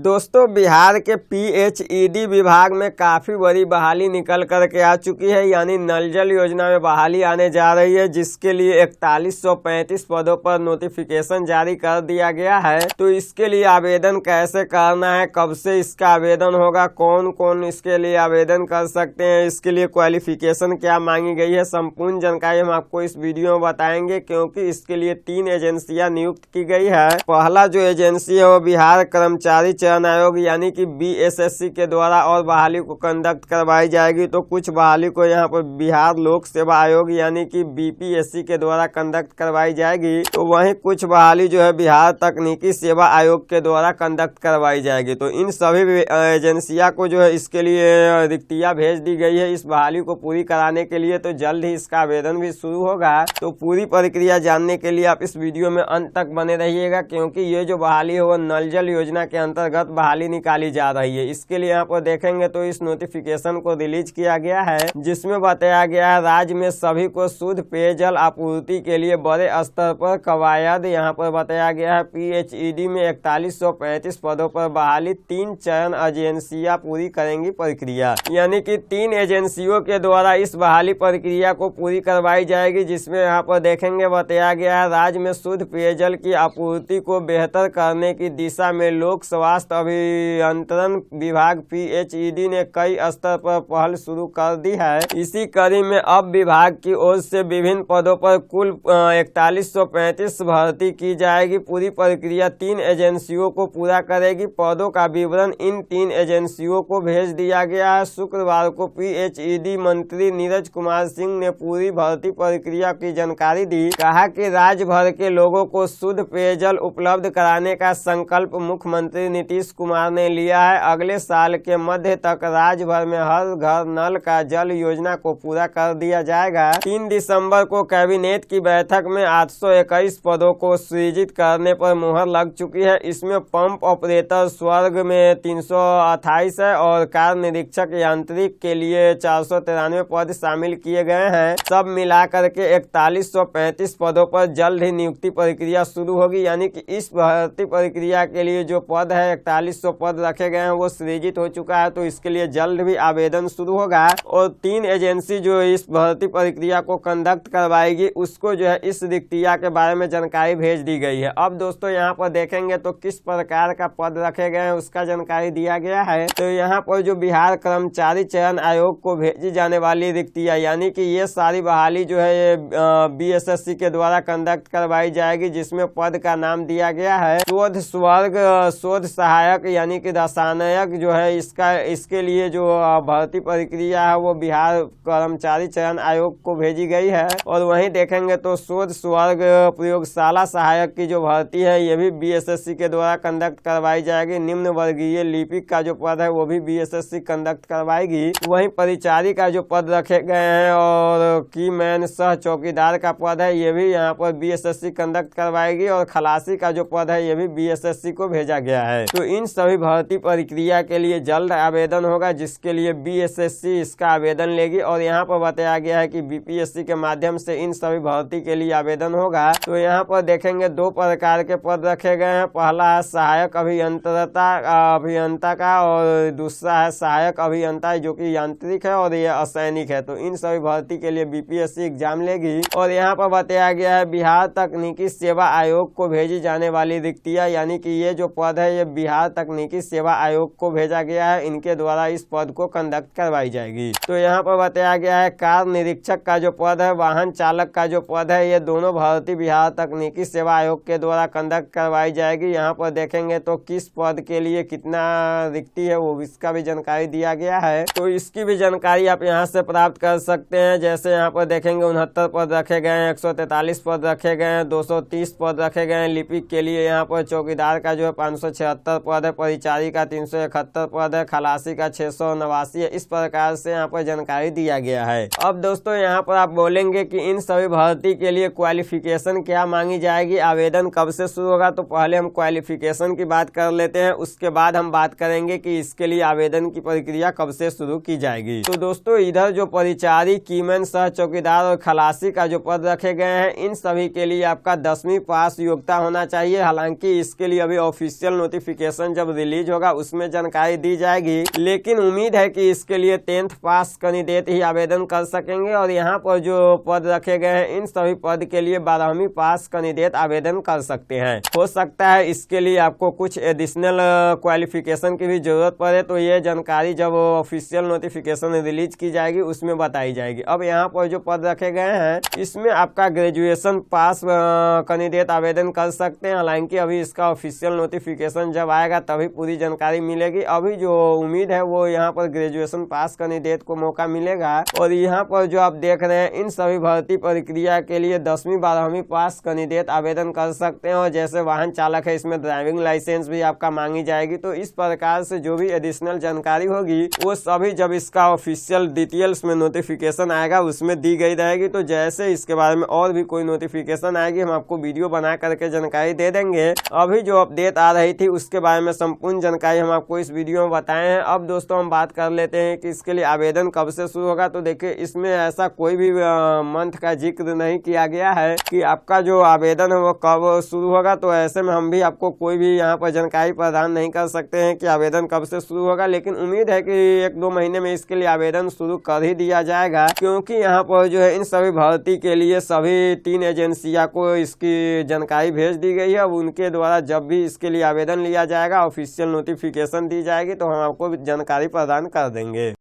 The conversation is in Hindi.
दोस्तों बिहार के पीएचईडी विभाग में काफ़ी बड़ी बहाली निकल कर के आ चुकी है, यानी नल जल योजना में बहाली आने जा रही है, जिसके लिए 4135 पदों पर नोटिफिकेशन जारी कर दिया गया है। तो इसके लिए आवेदन कैसे करना है, कब से इसका आवेदन होगा, कौन कौन इसके लिए आवेदन कर सकते हैं, इसके लिए क्वालिफिकेशन क्या मांगी गई है, संपूर्ण जानकारी हम आपको इस वीडियो में बताएंगे। क्योंकि इसके लिए 3 एजेंसियां नियुक्त की गई है। पहला जो एजेंसी है वो बिहार कर्मचारी चयन आयोग यानी कि बीएसएससी के द्वारा और बहाली को कंडक्ट करवाई जाएगी। तो कुछ बहाली को यहाँ पर बिहार लोक सेवा आयोग यानी कि बीपीएससी के द्वारा कंडक्ट करवाई जाएगी। तो वहीं कुछ बहाली जो है बिहार तकनीकी सेवा आयोग के द्वारा कंडक्ट करवाई जाएगी। तो इन सभी एजेंसियां को जो है इसके लिए रिक्तियां भेज दी गई है इस बहाली को पूरी कराने के लिए। तो जल्द ही इसका आवेदन भी शुरू होगा। तो पूरी प्रक्रिया जानने के लिए आप इस वीडियो में अंत तक बने रहिएगा, क्योंकि ये जो बहाली है वो नल जल योजना के अंतर्गत बहाली निकाली जा रही है। इसके लिए यहाँ पर देखेंगे तो इस नोटिफिकेशन को रिलीज किया गया है, जिसमें बताया गया है राज्य में सभी को शुद्ध पेयजल आपूर्ति के लिए बड़े स्तर पर कवायद। यहाँ पर बताया गया है पीएचईडी में 4135 पदों पर बहाली 3 चयन एजेंसियां पूरी करेंगी प्रक्रिया, यानी कि 3 एजेंसियों के द्वारा इस बहाली प्रक्रिया को पूरी करवाई जाएगी। जिसमें यहाँ पर देखेंगे बताया गया है राज्य में शुद्ध पेयजल की आपूर्ति को बेहतर करने की दिशा में लोक स्वास्थ्य अभियंत्रण विभाग पीएचईडी ने कई स्तर पर पहल शुरू कर दी है। इसी कड़ी में अब विभाग की ओर से विभिन्न पदों पर कुल 4135 भर्ती की जाएगी। पूरी प्रक्रिया 3 एजेंसियों को पूरा करेगी। पदों का विवरण इन 3 एजेंसियों को भेज दिया गया है। शुक्रवार को पीएचईडी मंत्री नीरज कुमार सिंह ने पूरी भर्ती प्रक्रिया की जानकारी दी। कहा कि राज्य भर के लोगों को शुद्ध पेयजल उपलब्ध कराने का संकल्प मुख्यमंत्री नीतीश कुमार ने लिया है। अगले साल के मध्य तक राज्य भर में हर घर नल का जल योजना को पूरा कर दिया जाएगा। 3 दिसंबर को कैबिनेट की बैठक में 821 पदों को सृजित करने पर मुहर लग चुकी है। इसमें पंप ऑपरेटर स्वर्ग में 328 है और कार निरीक्षक यांत्रिक के लिए 493 पद शामिल किए गए हैं। सब मिलाकर के 4135 पदों पर जल्द ही नियुक्ति प्रक्रिया शुरू होगी, यानी कि इस भर्ती प्रक्रिया के लिए जो पद है 4100 पद रखे गए हैं वो सृजित हो चुका है। तो इसके लिए जल्द भी आवेदन शुरू होगा और 3 एजेंसी जो इस भर्ती प्रक्रिया को कंडक्ट करवाएगी उसको जो है इस रिक्तिया के बारे में जानकारी भेज दी गई है। अब दोस्तों यहाँ पर देखेंगे तो किस प्रकार का पद रखे गए हैं उसका जानकारी दिया गया है। तो यहाँ पर जो बिहार कर्मचारी चयन आयोग को भेजी जाने वाली रिक्तिया यानी कि ये सारी बहाली जो है ये बीएसएससी के द्वारा कंडक्ट करवाई जाएगी, जिसमें पद का नाम दिया गया है शोध स्वर्ग शोध सहायक यानी कि रसायनक जो है। इसके लिए जो भर्ती प्रक्रिया है वो बिहार कर्मचारी चयन आयोग को भेजी गई है। और वहीं देखेंगे तो शोध स्वर्ग प्रयोगशाला सहायक की जो भर्ती है ये भी बीएसएससी के द्वारा कंडक्ट करवाई जाएगी। निम्न वर्गीय लिपिक का जो पद है वो भी बीएसएससी कंडक्ट करवाएगी। वहीं परिचारी का जो पद रखे गए हैं और की मैन सह चौकीदार का पद है ये भी यहाँ पर बीएसएससी कंडक्ट करवाएगी। और खलासी का जो पद है ये भी बीएसएससी को भेजा गया है। तो इन सभी भर्ती प्रक्रिया के लिए जल्द आवेदन होगा, जिसके लिए बीएसएससी इसका आवेदन लेगी। और यहाँ पर बताया गया है कि बीपीएससी के माध्यम से इन सभी भर्ती के लिए आवेदन होगा। तो यहाँ पर देखेंगे 2 प्रकार के पद रखे गए हैं। पहला है सहायक अभियंता का और दूसरा है सहायक अभियंता जो कि यांत्रिक है और ये असैनिक है। तो इन सभी भर्ती के लिए बीपीएससी एग्जाम लेगी। और यहाँ पर बताया गया है बिहार तकनीकी सेवा आयोग को भेजी जाने वाली रिक्तियां यानी कि ये जो पद है ये बिहार तकनीकी सेवा आयोग को भेजा गया है। इनके द्वारा इस पद को कंडक्ट करवाई जाएगी। तो यहाँ पर बताया गया है कार निरीक्षक का जो पद है, वाहन चालक का जो पद है, ये दोनों भर्ती बिहार तकनीकी सेवा आयोग के द्वारा कंडक्ट करवाई जाएगी। यहाँ पर देखेंगे तो किस पद के लिए कितना रिक्ति है वो इसका भी जानकारी दिया गया है। तो इसकी भी जानकारी आप यहाँ से प्राप्त कर सकते हैं। जैसे यहाँ पर देखेंगे 69 पद रखे गए हैं, 143 पद रखे गए हैं, 230 पद रखे गए हैं। लिपिक के लिए यहाँ पर चौकीदार का जो है 576 पद है, परिचारी का 371 पद है, खलासी का 689 है। इस प्रकार से यहाँ पर जानकारी दिया गया है। अब दोस्तों यहाँ पर आप बोलेंगे कि इन सभी भर्ती के लिए क्वालिफिकेशन क्या मांगी जाएगी, आवेदन कब से शुरू होगा। तो पहले हम क्वालिफिकेशन की बात कर लेते हैं, उसके बाद हम बात करेंगे कि इसके लिए आवेदन की प्रक्रिया कब से शुरू की जाएगी। तो दोस्तों इधर जो परिचारी, कीमैन, सह चौकीदार और खलासी का जो पद रखे गए हैं इन सभी के लिए आपका 10वीं पास योग्यता होना चाहिए। हालांकि इसके लिए अभी ऑफिशियल नोटिफिकेशन नोटिफिकेशन जब रिलीज होगा उसमें जानकारी दी जाएगी। लेकिन उम्मीद है कि इसके लिए 10th पास कैंडिडेट ही आवेदन कर सकेंगे और यहाँ पर जो पद रखे गए हैं इन सभी पद के लिए 12वीं पास कैंडिडेट आवेदन कर सकते हैं। हो सकता है इसके लिए आपको कुछ एडिशनल क्वालिफिकेशन की भी जरूरत पड़े, तो ये जानकारी जब ऑफिशियल नोटिफिकेशन रिलीज की जाएगी उसमें बताई जाएगी। अब यहाँ पर जो पद रखे गए हैं इसमें आपका ग्रेजुएशन पास कैंडिडेट आवेदन कर सकते हैं। हालांकि अभी इसका ऑफिशियल नोटिफिकेशन जब आएगा तभी पूरी जानकारी मिलेगी। अभी जो उम्मीद है वो यहाँ पर ग्रेजुएशन पास कैंडिडेट को मौका मिलेगा। और यहाँ पर जो आप देख रहे हैं इन सभी भर्ती प्रक्रिया के लिए 10वीं 12वीं पास कैंडिडेट आवेदन कर सकते हैं। और जैसे वाहन चालक है इसमें ड्राइविंग लाइसेंस भी आपका मांगी जाएगी। तो इस प्रकार से जो भी एडिशनल जानकारी होगी वो सभी जब इसका ऑफिशियल डिटेल्स में नोटिफिकेशन आएगा उसमें दी गई रहेगी। तो जैसे इसके बारे में और भी कोई नोटिफिकेशन आएगी हम आपको वीडियो बना करके जानकारी दे देंगे। अभी जो अपडेट आ रही थी उसके बारे में संपूर्ण जानकारी हम आपको इस वीडियो में बताए हैं। अब दोस्तों हम बात कर लेते हैं कि इसके लिए आवेदन कब से शुरू होगा। तो देखिए इसमें ऐसा कोई भी मंथ का जिक्र नहीं किया गया है कि आपका जो आवेदन है वो कब शुरू होगा। तो ऐसे में हम भी आपको कोई भी यहाँ पर जानकारी प्रदान नहीं कर सकते हैं कि आवेदन कब से शुरू होगा। लेकिन उम्मीद है कि 1-2 महीने में इसके लिए आवेदन शुरू कर ही दिया जाएगा, क्योंकि यहाँ पर जो है इन सभी भर्ती के लिए सभी 3 एजेंसियों को इसकी जानकारी भेज दी गई है। अब उनके द्वारा जब भी इसके लिए आवेदन लिया जाएगा ऑफिशियल नोटिफिकेशन दी जाएगी तो हम आपको जानकारी प्रदान कर देंगे।